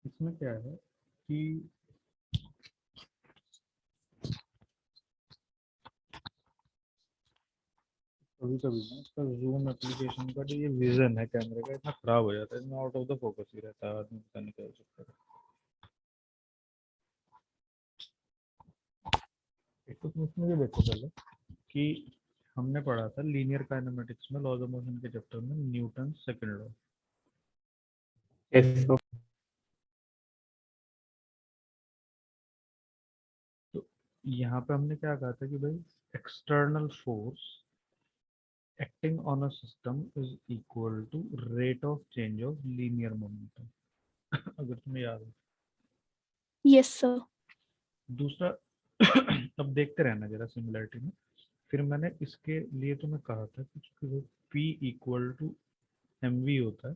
इसमें क्या है कि कभी कभी ना इसका जूम एप्लीकेशन का जो ये विजन है कैमरे का इतना खराब हो जाता है, इसमें आउट ऑफ द फोकस ही रहता है, आदमी पता नहीं क्या हो सकता है। एक तो तुम इसमें ये देखो पहले कि हमने पढ़ा था लीनियर काइनेमेटिक्स में लॉज ऑफ मोशन के चैप्टर में Newton second law. Yes sir. तो यहाँ पे हमने क्या कहा था कि भाई external force acting on a system is equal to rate of change of linear momentum। अगर तुम्हें याद है। Yes sir. दूसरा अब देखते रहना जरा सिमिलरिटी में। फिर मैंने इसके लिए तुम्हें कहा था कि चूंकि वो P equal to m v होता है,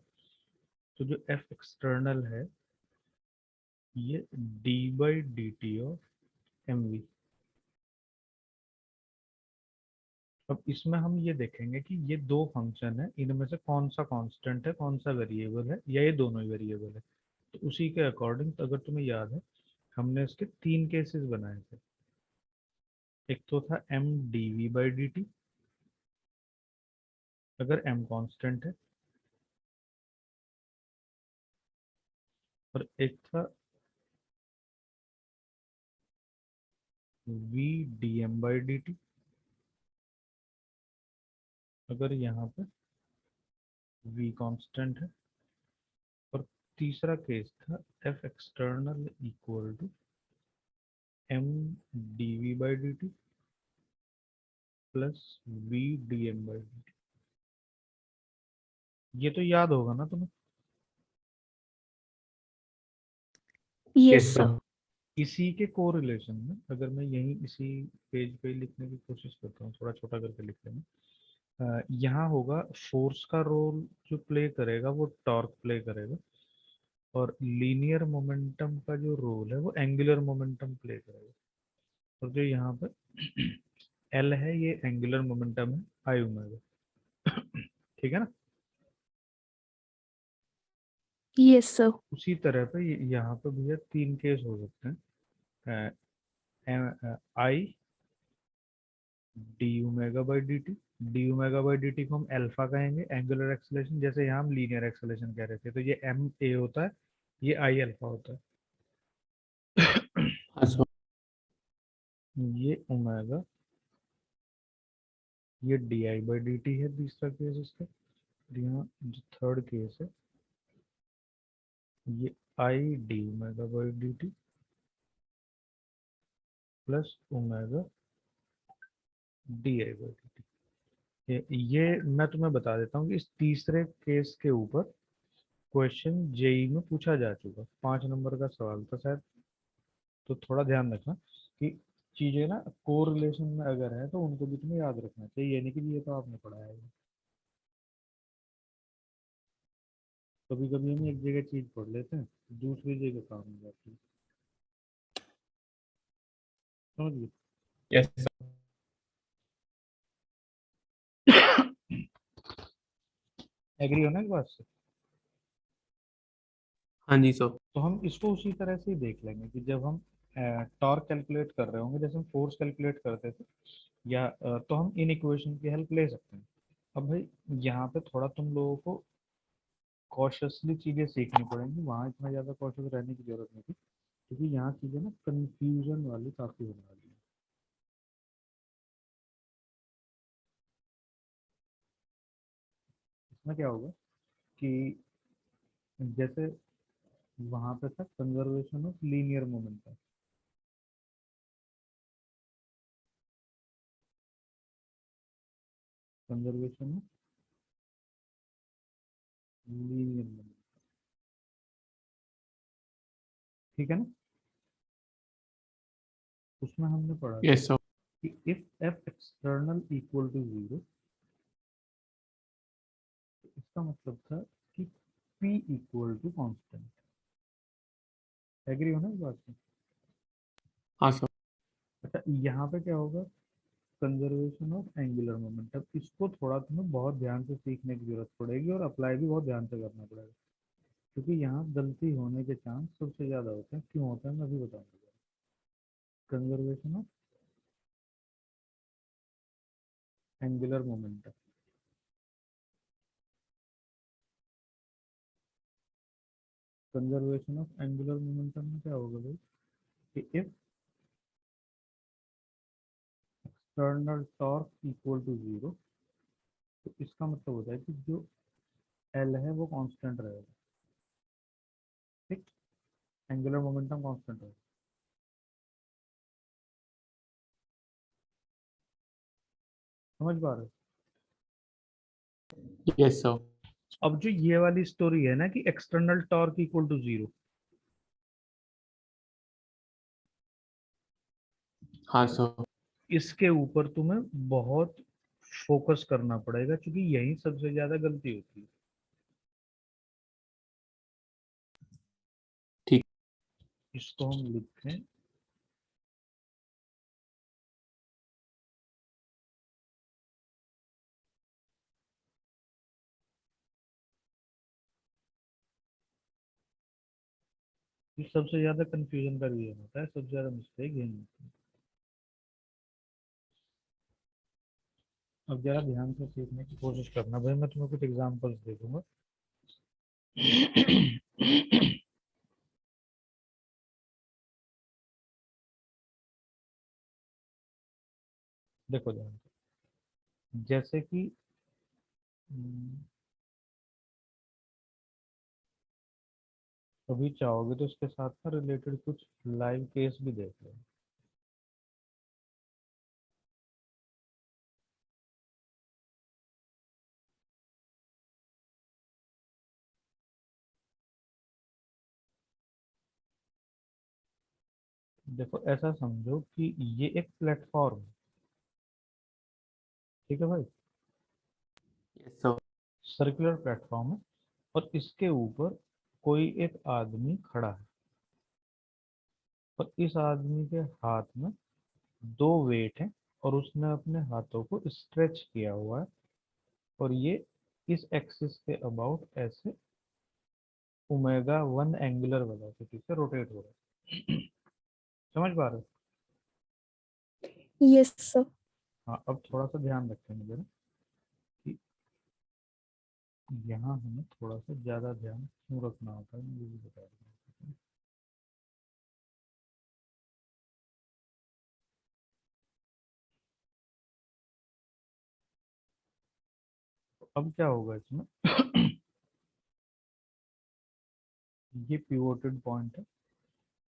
तो जो F एक्सटर्नल है ये d by d t of m v. अब इसमें हम ये देखेंगे कि ये दो फंक्शन है, इनमें से कौन सा कांस्टेंट है कौन सा वेरिएबल है, या ये दोनों ही वेरिएबल है। तो उसी के अकॉर्डिंग अगर तुम्हें याद है हमने इसके तीन केसेस बनाए थे। एक तो था m d v by d t अगर एम कांस्टेंट है, और एक था v d m by d t अगर यहाँ पे वी कांस्टेंट है, और तीसरा केस था F external equal to m d v by d t plus v d m by d t. ये तो याद होगा ना तुम्हें। Yes sir. इसी के कोरिलेशन में अगर मैं यहीं इसी पेज पे लिखने की कोशिश करता हूँ, थोड़ा छोटा करके लिख लेंगे। यहाँ होगा फोर्स का रोल जो प्ले करेगा वो टॉर्क प्ले करेगा, और लीनियर मोमेंटम का जो रोल है वो एंगुलर मोमेंटम प्ले करेगा। और जो यहाँ पे एल है ये एंगुलर मोमेंटम है आई ओमेगा। ठीक है ना। Yes sir. उसी तरह पे यहाँ पे भैया तीन केस हो सकते हैं। I D omega by d T, D omega by d T को हम अल्फा कहेंगे एंगुलर एक्सेलरेशन, जैसे यहाँ हम लीनियर एक्सेलरेशन कह रहे थे, तो ये एम ए होता है, ये आई अल्फा होता है। हाँ सर। ये ओमेगा, ये D I by d T है तीसरा केस इसका। और यहाँ जो थर्ड केस है ये I D omega by d t plus omega D I by d t. ये मैं तुम्हें बता देता हूँ कि इस तीसरे केस के ऊपर क्वेश्चन जेई में पूछा जा चुका, 5 नंबर का सवाल था शायद। तो थोड़ा ध्यान रखना कि चीजें ना कोरिलेशन में अगर है तो उनको भी तुम्हें याद रखना चाहिए, ये नहीं कि ये तो आपने पढ़ा है। कभी कभी हम एक जगह चीज पढ़ लेते हैं दूसरी जगह काम हो जाती है, समझिए। Yes sir. एग्री होना इस बात से। हाँ जी सर। तो हम इसको उसी तरह से ही देख लेंगे कि जब हम टॉर्क कैलकुलेट कर रहे होंगे जैसे हम फोर्स कैलकुलेट करते थे, या तो हम इन इक्वेशन की हेल्प ले सकते हैं। अब भाई यहाँ पे थोड़ा तुम लोगों को कॉशियसली चीजें सीखनी पड़ेंगी, वहाँ इतना ज्यादा कॉशियस रहने की जरूरत नहीं थी, क्योंकि यहाँ चीजें ना कंफ्यूजन वाली काफी होने वाली है। इसमें क्या होगा कि जैसे वहां पे था conservation of linear momentum, conservation of linear momentum, ठीक है ना। उसमें हमने पढ़ा था यस सर। कि if F external equal to zero, इसका मतलब था कि p equal to constant. Agree हो ना इस बात से। हाँ सर। अच्छा यहाँ पे क्या होगा, कंजर्वेशन ऑफ एंगुलर मोमेंटम, इसको थोड़ा तुम्हें बहुत ध्यान से सीखने की जरूरत पड़ेगी और अप्लाई भी बहुत ध्यान से करना पड़ेगा। क्योंकि यहाँ गलती होने के चांस सबसे ज्यादा होते हैं। क्यों होता है मैं अभी बताऊंगा। Conservation of angular momentum. Conservation of angular momentum में क्या होगा भाई कि if external torque equal to zero, तो इसका मतलब होता है कि जो एल है वो कांस्टेंट रहेगा। ठीक, एंगुलर मोमेंटम कांस्टेंट रहेगा। समझ पा रहे हो? Yes, sir. अब जो ये वाली स्टोरी है ना कि external torque equal to zero, हाँ सर। इसके ऊपर तुम्हें बहुत फोकस करना पड़ेगा क्योंकि यही सबसे ज्यादा गलती होती है। ठीक। इसको हम लिखते हैं कि सबसे ज्यादा कंफ्यूजन का रीजन होता है, सबसे ज्यादा मिस्टेक यही होती है। अब जरा ध्यान से सीखने की कोशिश करना भाई, मैं तुम्हें कुछ एग्जांपल्स दे दूंगा। देखो ध्यान से, जैसे कि कभी चाहोगे तो इसके साथ ना रिलेटेड कुछ लाइव केस भी देख लो। देखो ऐसा समझो कि ये एक प्लेटफॉर्म है, ठीक है भाई, Yes, sir. सर्कुलर प्लेटफॉर्म है, और इसके ऊपर कोई एक आदमी खड़ा है, और इस आदमी के हाथ में दो वेट हैं, और उसने अपने हाथों को स्ट्रेच किया हुआ है, और ये इस एक्सिस के अबाउट ऐसे ओमेगा वन एंगुलर वेलोसिटी से रोटेट हो रहा है। समझ पा रहे हो? Yes, sir. हाँ, अब थोड़ा सा ध्यान रखेंगे जरा कि यहाँ हमें थोड़ा सा ज्यादा ध्यान क्यों रखना होता है, मैं ये भी बता दूँ। अब क्या होगा इसमें, ये पिवोटेड पॉइंट है,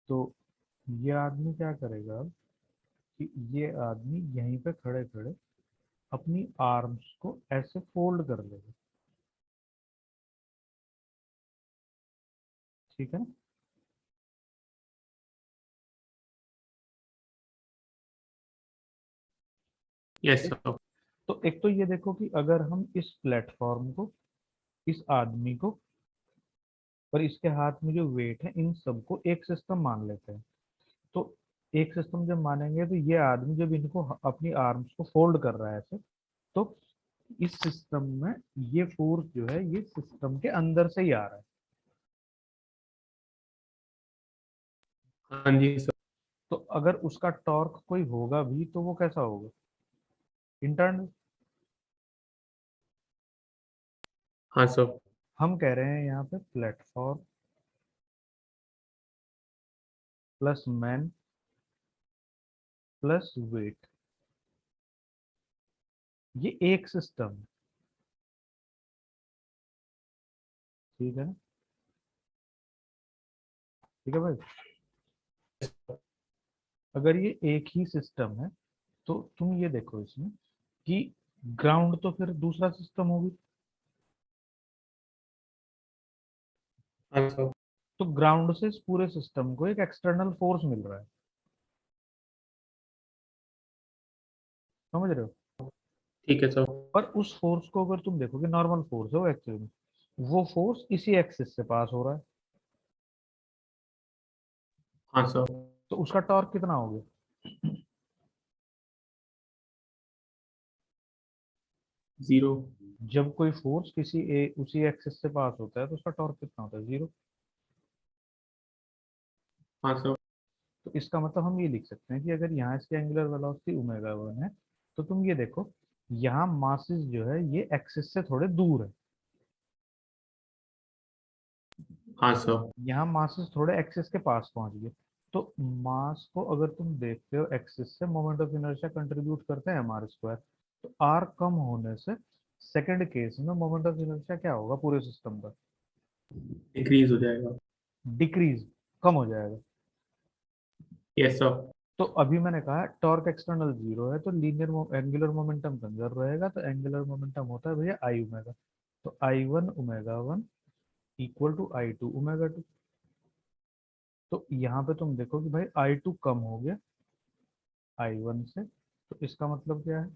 तो ये आदमी क्या करेगा अब कि ये आदमी यहीं पे खड़े खड़े अपनी आर्म्स को ऐसे फोल्ड कर लेगा। ठीक है ना? Yes, ठीक। sir. तो एक तो ये देखो कि अगर हम इस प्लेटफॉर्म को, इस आदमी को, और इसके हाथ में जो वेट है, इन सबको एक सिस्टम मान लेते हैं, तो एक सिस्टम जब मानेंगे तो ये आदमी जब इनको अपनी आर्म्स को फोल्ड कर रहा है ऐसे, तो इस सिस्टम में ये फोर्स जो है ये सिस्टम के अंदर से ही आ रहा है। हाँ जी सर। तो अगर उसका टॉर्क कोई होगा भी तो वो कैसा होगा, इंटरनल। हाँ सर। हम कह रहे हैं यहाँ पे platform plus man plus weight, ये एक सिस्टम है। ठीक है ना? ठीक है भाई, अगर ये एक ही सिस्टम है तो तुम ये देखो इसमें कि ग्राउंड तो फिर दूसरा सिस्टम होगी, हाँ सर। तो ग्राउंड से इस पूरे सिस्टम को एक एक्सटर्नल फोर्स मिल रहा है। समझ रहे हो? ठीक है सर। पर उस फोर्स को अगर तुम देखोगे, नॉर्मल फोर्स है वो एक्चुअली में, वो फोर्स इसी एक्सिस से पास हो रहा है, हाँ सर। तो उसका टॉर्क कितना हो गया? 0। जब कोई फोर्स उसी एक्सिस से पास होता है तो उसका टॉर्क कितना होता है, 0। हाँ सर। तो इसका मतलब हम ये लिख सकते हैं कि अगर यहाँ इसकी एंगुलर वेलोसिटी ओमेगा 1 है, तो तुम ये देखो यहाँ मासेस जो है ये एक्सिस से थोड़े दूर है, हाँ सर। यहाँ मासेस थोड़े एक्सिस के पास पहुंच गए। तो मास को अगर तुम देखते हो एक्सिस से, मोमेंट ऑफ इनर्शिया कंट्रीब्यूट करते हैं mr स्क्वायर, तो r कम होने से सेकंड केस में मोमेंट ऑफ इनर्शिया क्या होगा पूरे सिस्टम का, इंक्रीज हो जाएगा। डिक्रीज, कम हो जाएगा। Yes sir. तो अभी मैंने कहा टॉर्क एक्सटर्नल 0 है तो लीनियर एंगुलर मोमेंटम कंजर्व रहेगा, तो एंगुलर मोमेंटम होता है भैया आई ओमेगा। तो I1 omega 1 equal to I2 omega 2। तो यहाँ पे तुम देखो कि भाई I2 कम हो गया I1 से, तो इसका मतलब क्या है,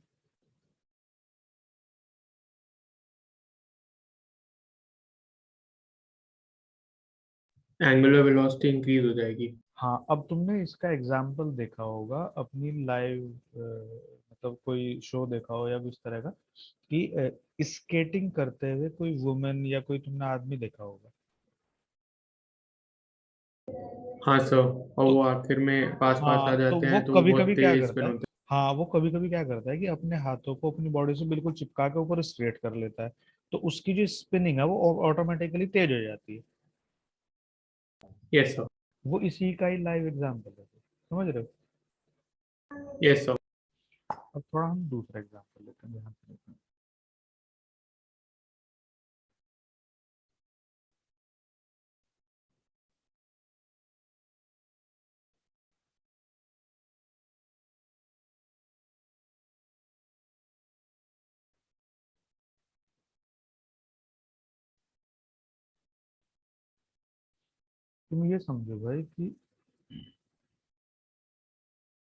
एंगुलर वेलोसिटी इंक्रीज हो जाएगी। हाँ अब तुमने इसका एग्जाम्पल देखा होगा अपनी लाइव, मतलब कोई शो देखा हो या कुछ तरह का, कि स्केटिंग करते हुए कोई वुमेन या कोई तुमने आदमी देखा होगा। हाँ सर, और तो वो आखिर में पास पास आ हाँ, तो जाते वो हैं तो वो कभी बहुत कभी क्या तेज स्पिन करता है, होते हाँ वो कभी कभी क्या करता है कि अपने हाथों को अपनी बॉडी से बिल्कुल चिपका के ऊपर स्ट्रेट कर लेता है, तो उसकी जो स्पिनिंग है वो ऑटोमेटिकली तेज हो जाती है। हैं। Yes sir. वो इसी का ही लाइव एग्जाम्पल है, समझ रहे हो। Yes sir. अब थोड़ा हम दूसरा एग्जाम्पल लेते हैं, ध्यान से देखना। तुम ये समझो भाई कि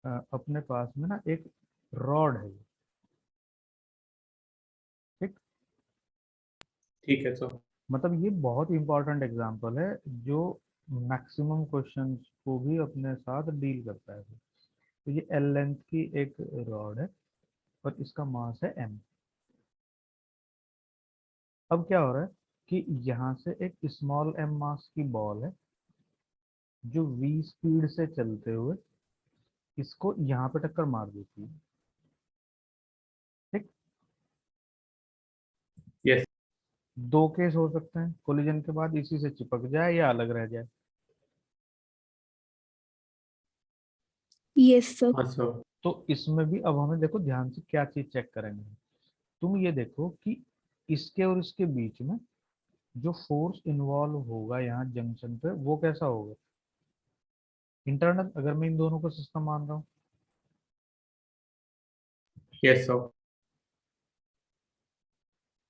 अपने पास में ना एक रॉड है, ठीक। ठीक है सर। मतलब ये बहुत इंपॉर्टेंट एग्जांपल है जो मैक्सिमम क्वेश्चंस को भी अपने साथ डील करता है। तो ये एल लेंथ की एक रॉड है और इसका मास है m। अब क्या हो रहा है कि यहाँ से एक स्मॉल m मास की बॉल है जो v स्पीड से चलते हुए इसको यहाँ पे टक्कर मार देती है, ठीक। यस। दो केस हो सकते हैं, कोलिजन के बाद इसी से चिपक जाए या अलग रह जाए। Yes, sir. हाँ सर। तो इसमें भी अब हमें देखो ध्यान से क्या चीज चेक करेंगे। तुम ये देखो कि इसके और इसके बीच में जो फोर्स इन्वॉल्व होगा यहाँ जंक्शन पे वो कैसा होगा, इंटरनल, अगर मैं इन दोनों को सिस्टम मान रहा हूँ। Yes sir.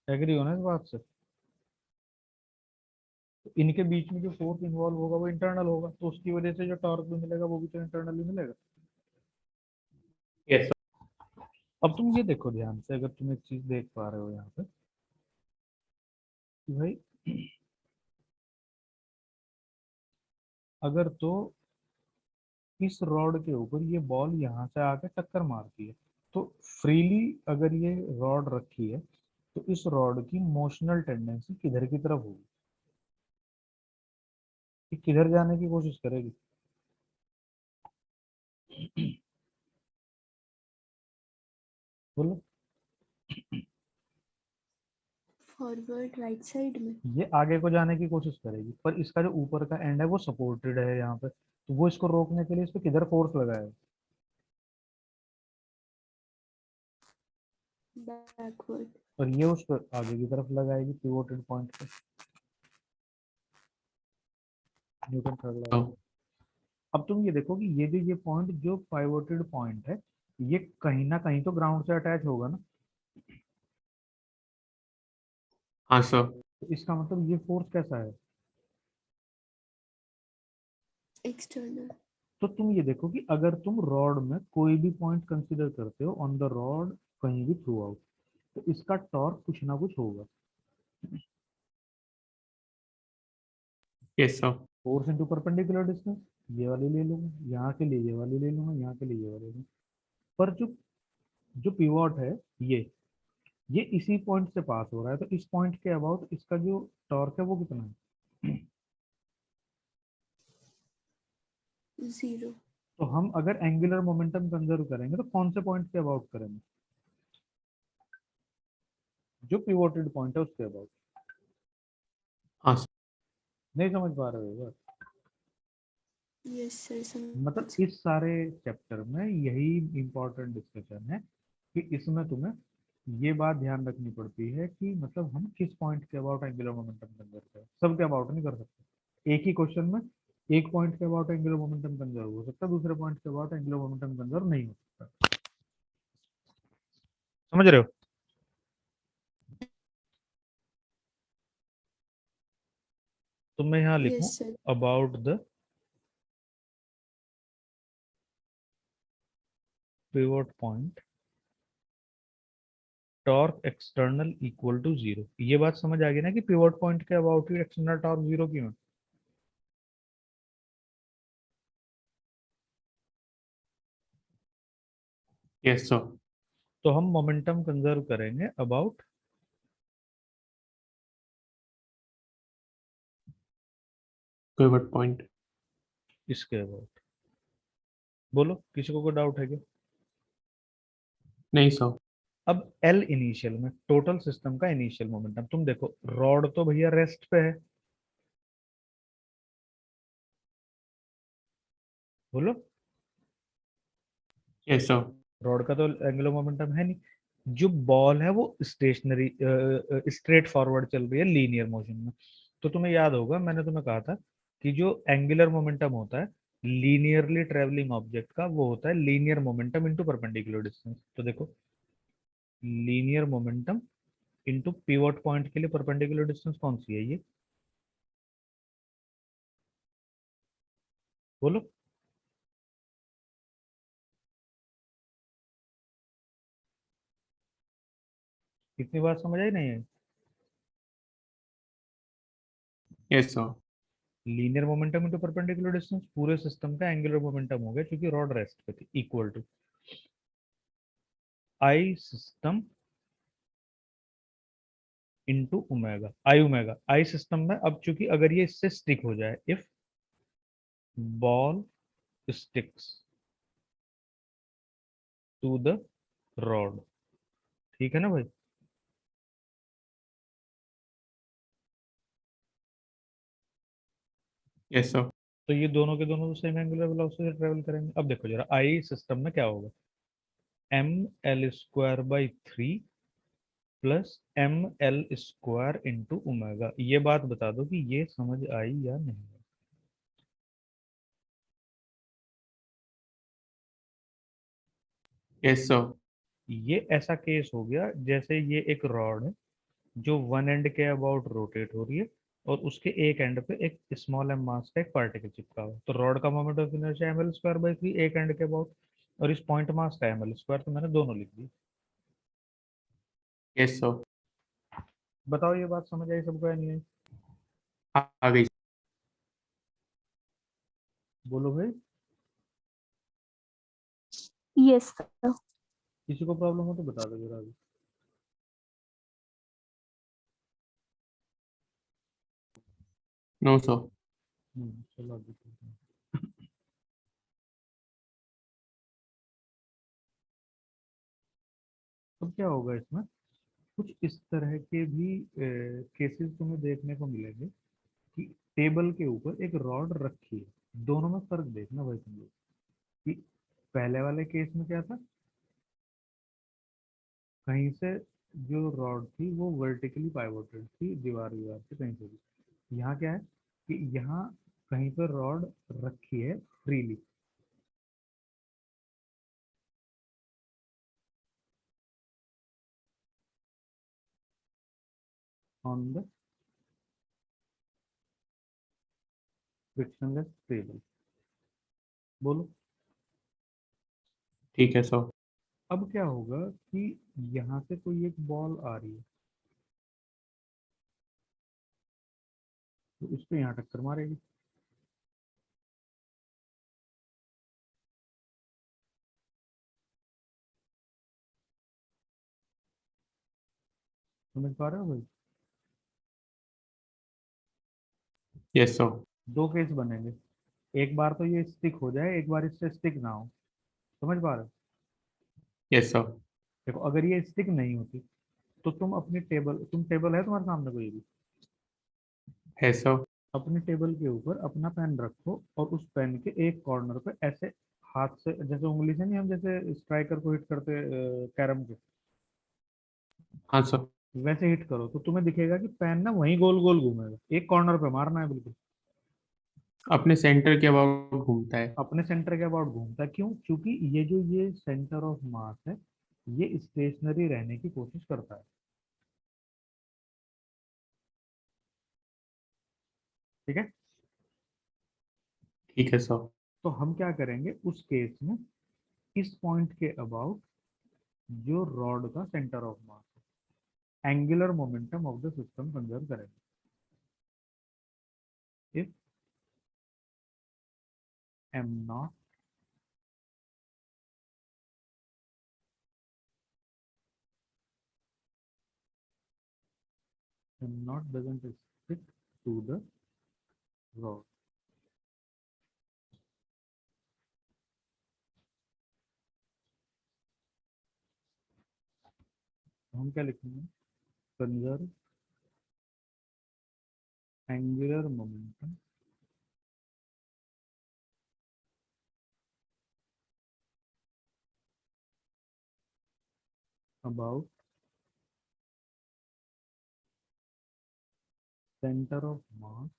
एग्री होना इस बात से। तो इनके बीच में जो फोर्स इन्वॉल्व होगा वो इंटरनल होगा, तो उसकी वजह से जो टॉर्क भी मिलेगा वो भी तो इंटरनल ही मिलेगा। Yes sir. अब तुम ये देखो ध्यान से, अगर तुम एक चीज देख पा रहे हो यहाँ पे कि भाई अगर तो इस रॉड के ऊपर ये बॉल यहाँ से आके टक्कर मारती है, तो फ्रीली अगर ये रॉड रखी है तो इस रॉड की मोशनल टेंडेंसी किधर की तरफ होगी, कि किधर जाने की कोशिश करेगी। बोलो। फॉरवर्ड राइट साइड में। ये आगे को जाने की कोशिश करेगी, पर इसका जो ऊपर का एंड है वो सपोर्टेड है यहाँ पे, तो वो इसको रोकने के लिए इस पे किधर फोर्स लगाएगा। बैकवर्ड। और ये उस पर आगे की तरफ लगाएगी पिवोटेड पॉइंट पे, न्यूटन थर्ड लॉ। अब तुम ये देखो कि ये पॉइंट जो पाइवोटेड पॉइंट है ये कहीं ना कहीं तो ग्राउंड से अटैच होगा ना, हाँ सर। तो इसका मतलब ये फोर्स कैसा है। एक्सटर्नल। तो तुम ये देखो कि अगर तुम रॉड में कोई भी पॉइंट कंसीडर करते हो ऑन द रॉड कहीं भी थ्रू आउट, तो इसका टॉर्क कुछ ना कुछ होगा। Yes sir. Force into perpendicular distance, ये वाली ले लूंगा, यहाँ के लिए ये वाली ले लूंगा, यहाँ के लिए ये वाली ले लूंगा। पर जो जो पिवोट है ये ये इसी पॉइंट से पास हो रहा है, तो इस पॉइंट के अबाउट इसका जो टॉर्क है वो कितना है? 0. तो हम अगर एंगुलर मोमेंटम कंजर्व करेंगे तो कौन से पॉइंट के अबाउट करेंगे? जो पिवोटेड पॉइंट है उसके अबाउट। हाँ सर। नहीं समझ पा रहे हो बात? Yes sir, मतलब समझ. इस सारे चैप्टर में यही इंपॉर्टेंट डिस्कशन है कि इसमें तुम्हें ये बात ध्यान रखनी पड़ती है कि मतलब हम किस पॉइंट के अबाउट एंगुलर मोमेंटम कंजर्व करें। सब के अबाउट नहीं कर सकते। एक ही क्वेश्चन में एक पॉइंट के अबाउट एंगुलर मोमेंटम कंजर्व हो सकता है, दूसरे पॉइंट के अबाउट एंगुलर मोमेंटम कंजर्व नहीं हो सकता। समझ रहे हो? तो मैं यहाँ लिखूं Yes sir. About the pivot point torque external equal to 0। ये बात समझ आ गई ना कि पिवट पॉइंट के अबाउट ही एक्सटर्नल टॉर्क 0 क्यों है? Yes sir. तो हम मोमेंटम कंजर्व करेंगे अबाउट पिवट पॉइंट। इसके अबाउट। बोलो किसी को कोई डाउट है क्या? नहीं सर। अब एल इनिशियल में टोटल सिस्टम का इनिशियल मोमेंटम, तुम देखो रॉड तो भैया रेस्ट पे है। बोलो यस सर। रॉड का तो एंगुलर मोमेंटम है नहीं। जो बॉल है वो स्टेशनरी स्ट्रेट फॉरवर्ड चल रही है लीनियर मोशन में। तो तुम्हें याद होगा मैंने तुम्हें कहा था कि जो एंगुलर मोमेंटम होता है लीनियरली ट्रेवलिंग ऑब्जेक्ट का, वो होता है linear momentum into perpendicular distance. तो देखो linear momentum into pivot point के लिए परपेंडिकुलर डिस्टेंस कौन सी है ये? बोलो। कितनी बार समझ आई नहीं है? Yes sir. Linear momentum into perpendicular distance पूरे सिस्टम का एंगुलर मोमेंटम हो गया क्योंकि रॉड रेस्ट पे थी, equal to I system into omega I system में। अब चूंकि अगर ये इससे स्टिक हो जाए, if ball sticks to the rod, ठीक है ना भाई? Yes sir. तो ये दोनों के दोनों तो सेम एंगुलर वेलोसिटी से ट्रेवल करेंगे। अब देखो जरा आई सिस्टम में क्या होगा, m l square by 3 plus m l square into omega. ये बात बता दो कि ये समझ आई या नहीं? Yes sir. ये ऐसा केस हो गया जैसे ये एक रॉड है जो वन एंड के अबाउट रोटेट हो रही है और उसके एक एंड पे एक स्मॉल एम मास का एक पार्टिकल चिपका हुआ है। तो रॉड का moment of inertia m l square by 3 एक एंड के अबाउट, और इस पॉइंट मास का एम एल स्क्वायर, तो मैंने दोनों लिख दी। Yes sir. बताओ ये बात समझ आई सबको या नहीं आई? आ गई। बोलो भाई। Yes sir. किसी को प्रॉब्लम हो तो बता दो जरा अभी। No sir. चलो आगे चलते हैं। अब क्या होगा इसमें, कुछ इस तरह के भी केसेस तुम्हें देखने को मिलेंगे कि टेबल के ऊपर एक रॉड रखी है। दोनों में फर्क देखना भाई तुम लोग कि पहले वाले केस में क्या था, कहीं से जो रॉड थी वो वर्टिकली पाइवोटेड थी दीवार दीवार से कहीं से भी। यहाँ क्या है कि यहाँ कहीं पर रॉड रखी है freely on the frictionless table. बोलो। ठीक है सर। अब क्या होगा कि यहाँ से कोई एक बॉल आ रही है तो उस पे यहाँ टक्कर मारेगी। समझ पा रहे हो भाई? Yes, sir. दो केस बनेंगे, एक बार तो ये स्टिक हो जाए, एक बार इससे स्टिक ना हो। समझ पा रहे हो? Yes, sir. देखो अगर ये स्टिक नहीं होती तो तुम टेबल है तुम्हारे सामने कोई भी, Yes, sir. अपने टेबल के ऊपर अपना पेन रखो और उस पेन के एक कॉर्नर पे ऐसे हाथ से, जैसे उंगली से नहीं, हम जैसे स्ट्राइकर को हिट करते कैरम के, हाँ sir. वैसे हिट करो तो तुम्हें दिखेगा कि पेन ना वहीं गोल गोल घूमेगा, एक कॉर्नर पे मारना है बिल्कुल। अपने सेंटर के अबाउट घूमता है. अपने सेंटर के अबाउट घूमता है, क्यों? क्योंकि ये सेंटर ऑफ मास है, ये स्टेशनरी रहने की कोशिश करता है। ठीक है। ठीक है sir. तो हम क्या करेंगे उस केस में, इस पॉइंट के अबाउट जो रॉड का सेंटर ऑफ मास है, angular momentum of the system conserve करेंगे। If M naught doesn't stick to the rod, तो हम क्या लिखेंगे? Conserve angular momentum about centre of mass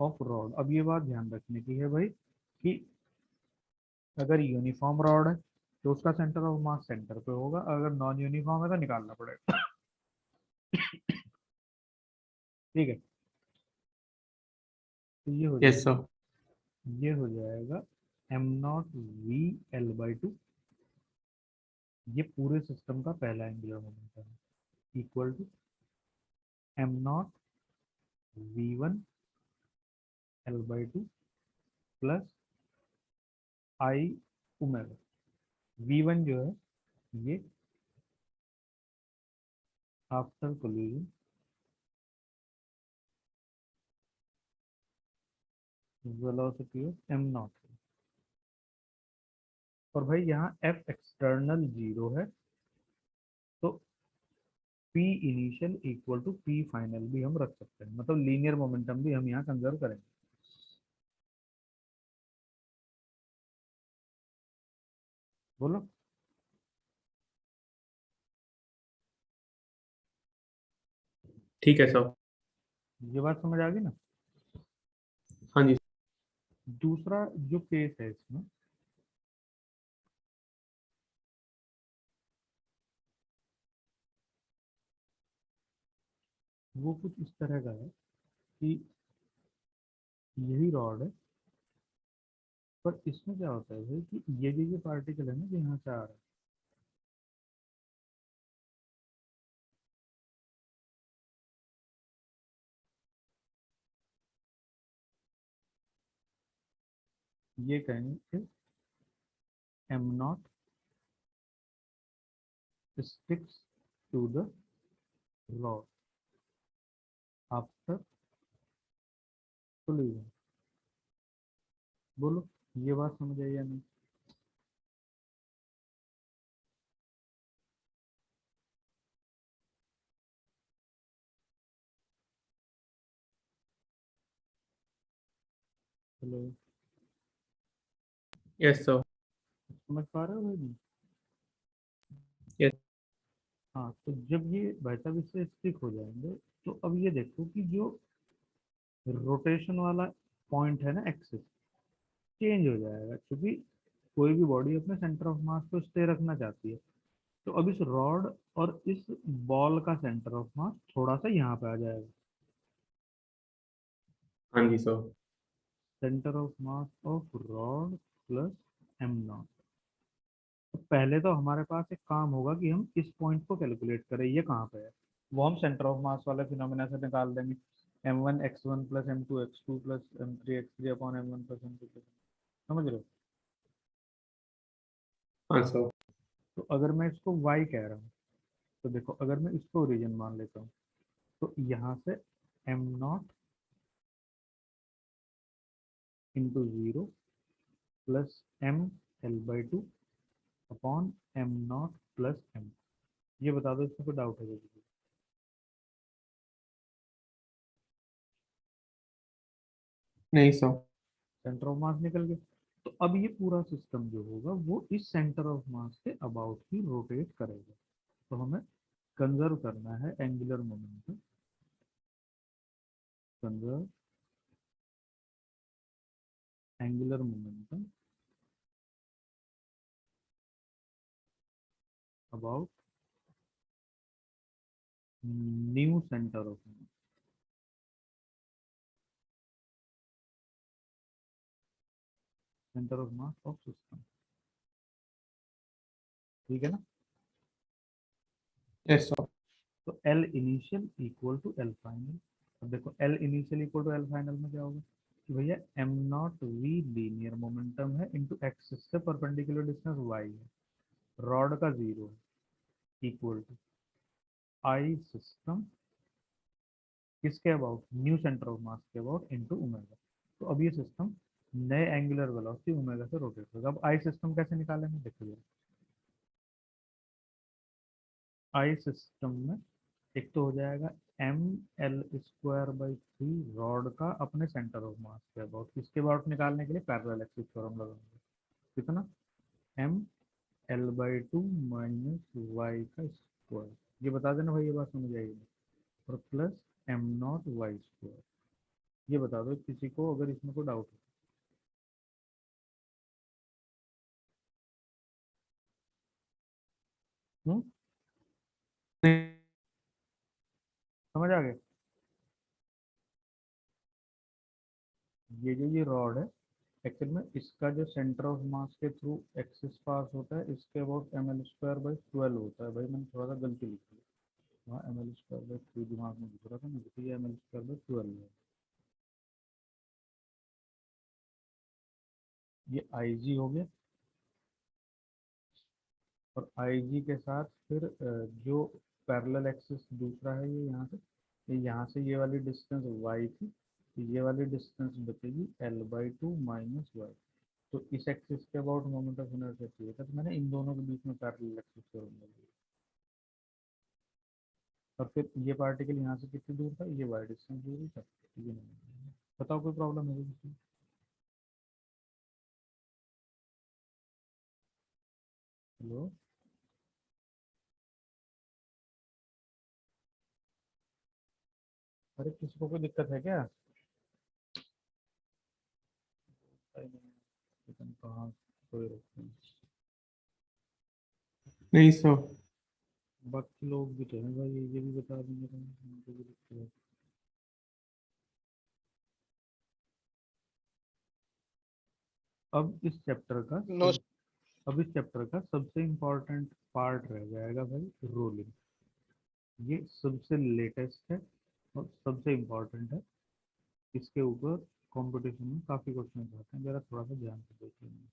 of rod. अब ये बात ध्यान रखने की है भाई कि अगर यूनिफॉर्म रॉड है तो उसका सेंटर ऑफ मास सेंटर पे होगा, अगर नॉन यूनिफॉर्म है तो निकालना पड़ेगा। ठीक है। तो Yes sir. ये हो जाएगा m not v l by two, ये पूरे सिस्टम का पहला एंगुलर मोमेंटम है, equal to m not v one l by two plus I omega. V one जो है ये after collision velocity of m nought, और भाई यहाँ एफ एक्सटर्नल जीरो है, तो p initial equal to p final भी हम रख सकते हैं, मतलब लीनियर मोमेंटम भी हम यहाँ कंजर्व करेंगे। बोलो। ठीक है सर. ये बात समझ आ गई ना? हाँ जी. दूसरा जो केस है इसमें, वो कुछ इस तरह का है कि यही रॉड है, पर इसमें क्या होता है भाई कि ये पार्टिकल है ना जो यहाँ से आ रहा है, ये कहेंगे am not sticks to the rod after collision। बोलो, ये बात समझ आई या नहीं? Hello, Yes sir. समझ पा रहे हो भाई नहीं? Yes. हाँ, तो जब ये भाई साहब इससे स्टिक हो जाएंगे, तो अब ये देखो कि जो रोटेशन वाला पॉइंट है ना, एक्सिस चेंज हो जाएगा, क्योंकि कोई भी बॉडी अपने सेंटर ऑफ मास को स्टे रखना चाहती है। तो अब इस रॉड और इस बॉल का सेंटर ऑफ मास थोड़ा सा यहाँ पे आ जाएगा, हाँ जी sir. Centre of mass of rod plus M naught. तो पहले तो हमारे पास एक काम होगा कि हम इस पॉइंट को कैलकुलेट करें, ये कहाँ पे है, वो हम सेंटर ऑफ मास वाले फिनोमेना से निकाल देंगे। M one x one plus m two x two plus m three x three upon m one plus m two plus, समझ रहे हो? हाँ सर. तो अगर मैं इसको y कह रहा हूँ, तो देखो अगर मैं इसको ओरिजिन मान लेता हूँ तो यहाँ से m nought into zero plus m l by two upon m nought plus m. ये बता दो इसमें कोई डाउट है किसी को? नहीं सर। सेंटर ऑफ मास निकल गया। तो अब ये पूरा सिस्टम जो होगा वो इस सेंटर ऑफ मास के अबाउट ही रोटेट करेगा। तो हमें कंजर्व करना है angular momentum, conserve angular momentum about new centre of mass, centre of mass of system. ठीक है ना? Yes sir. तो L initial equal to L final. अब देखो L initial equal to L final में क्या होगा कि भैया M not V linear momentum है इंटू एक्सिस से परपेंडिकुलर डिस्टेंस वाई है, रॉड का जीरो है, इक्वल टू आई सिस्टम किसके अबाउट, न्यू सेंटर ऑफ मास के अबाउट इनटू ओमेगा। तो अब ये सिस्टम नए एंगुलर वेलोसिटी ओमेगा से रोटेट होगा। अब आई सिस्टम कैसे निकालेंगे देखिए। आई सिस्टम में एक तो हो जाएगा m l square by three rod का अपने सेंटर ऑफ मास के अबाउट, इसके अबाउट निकालने के लिए पैरेलल एक्सिस थ्योरम लगाएंगे। कितना, m l by two minus y का स्क्वायर। ये बता देना भाई, ये बात समझ आएगी। और plus M nought y square. ये बता दो किसी को अगर इसमें कोई डाउट है। समझ आ गया? ये रॉड है, एक्चुअल में इसका जो सेंटर ऑफ मास के थ्रू एक्सिस पास होता है इसके about m l square by 12 होता है। भाई मैंने थोड़ा सा गलती लिखी है, वहाँ m l square by three दिमाग में लिख रहा था ना, तो ये एम एल स्क्वायर बाई 12 है। ये आई जी हो गया, और आई जी के साथ फिर जो पैरेलल एक्सिस दूसरा है ये यहाँ से ये वाली डिस्टेंस वाई थी, तो ये वाली डिस्टेंस बचेगी l by two minus y. तो इस एक्सिस के अबाउट मोमेंट ऑफ इनर्शिया चाहिए था, तो मैंने इन दोनों के बीच में पैरेलल एक्सिस करूंगा। और फिर ये पार्टिकल यहाँ से कितनी दूर था, ये वाई डिस्टेंस दूर था। ये नहीं, बताओ कोई प्रॉब्लम है किसी? हेलो, अरे किसी को कोई दिक्कत है क्या? अरे नहीं, पता नहीं कहाँ कोई रखते हैं। नहीं सर। बाकी लोग भी तो हैं भाई, ये भी बता देंगे तो उनको भी दिक्कत है। अब इस चैप्टर का नो सब अब इस चैप्टर का सबसे इम्पोर्टेंट पार्ट रह जाएगा भाई, रोलिंग। ये सबसे लेटेस्ट है और सबसे इम्पोर्टेंट है। इसके ऊपर कंपटीशन में काफी क्वेश्चन आते हैं, जरा थोड़ा सा ध्यान से देख लेंगे।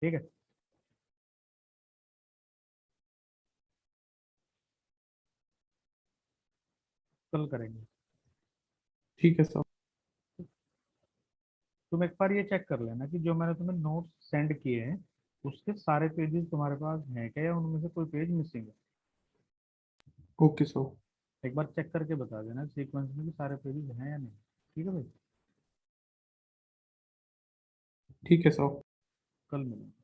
ठीक है? कल करेंगे। ठीक है सर। तुम एक बार ये चेक कर लेना कि जो मैंने तुम्हें नोट्स सेंड किए हैं उसके सारे पेजेस तुम्हारे पास हैं क्या, या उनमें से कोई पेज मिसिंग है। Okay sir. एक बार चेक करके बता देना सीक्वेंस में कि सारे पेजेस हैं या नहीं। ठीक है भाई? ठीक है सर। कल मिलेंगे।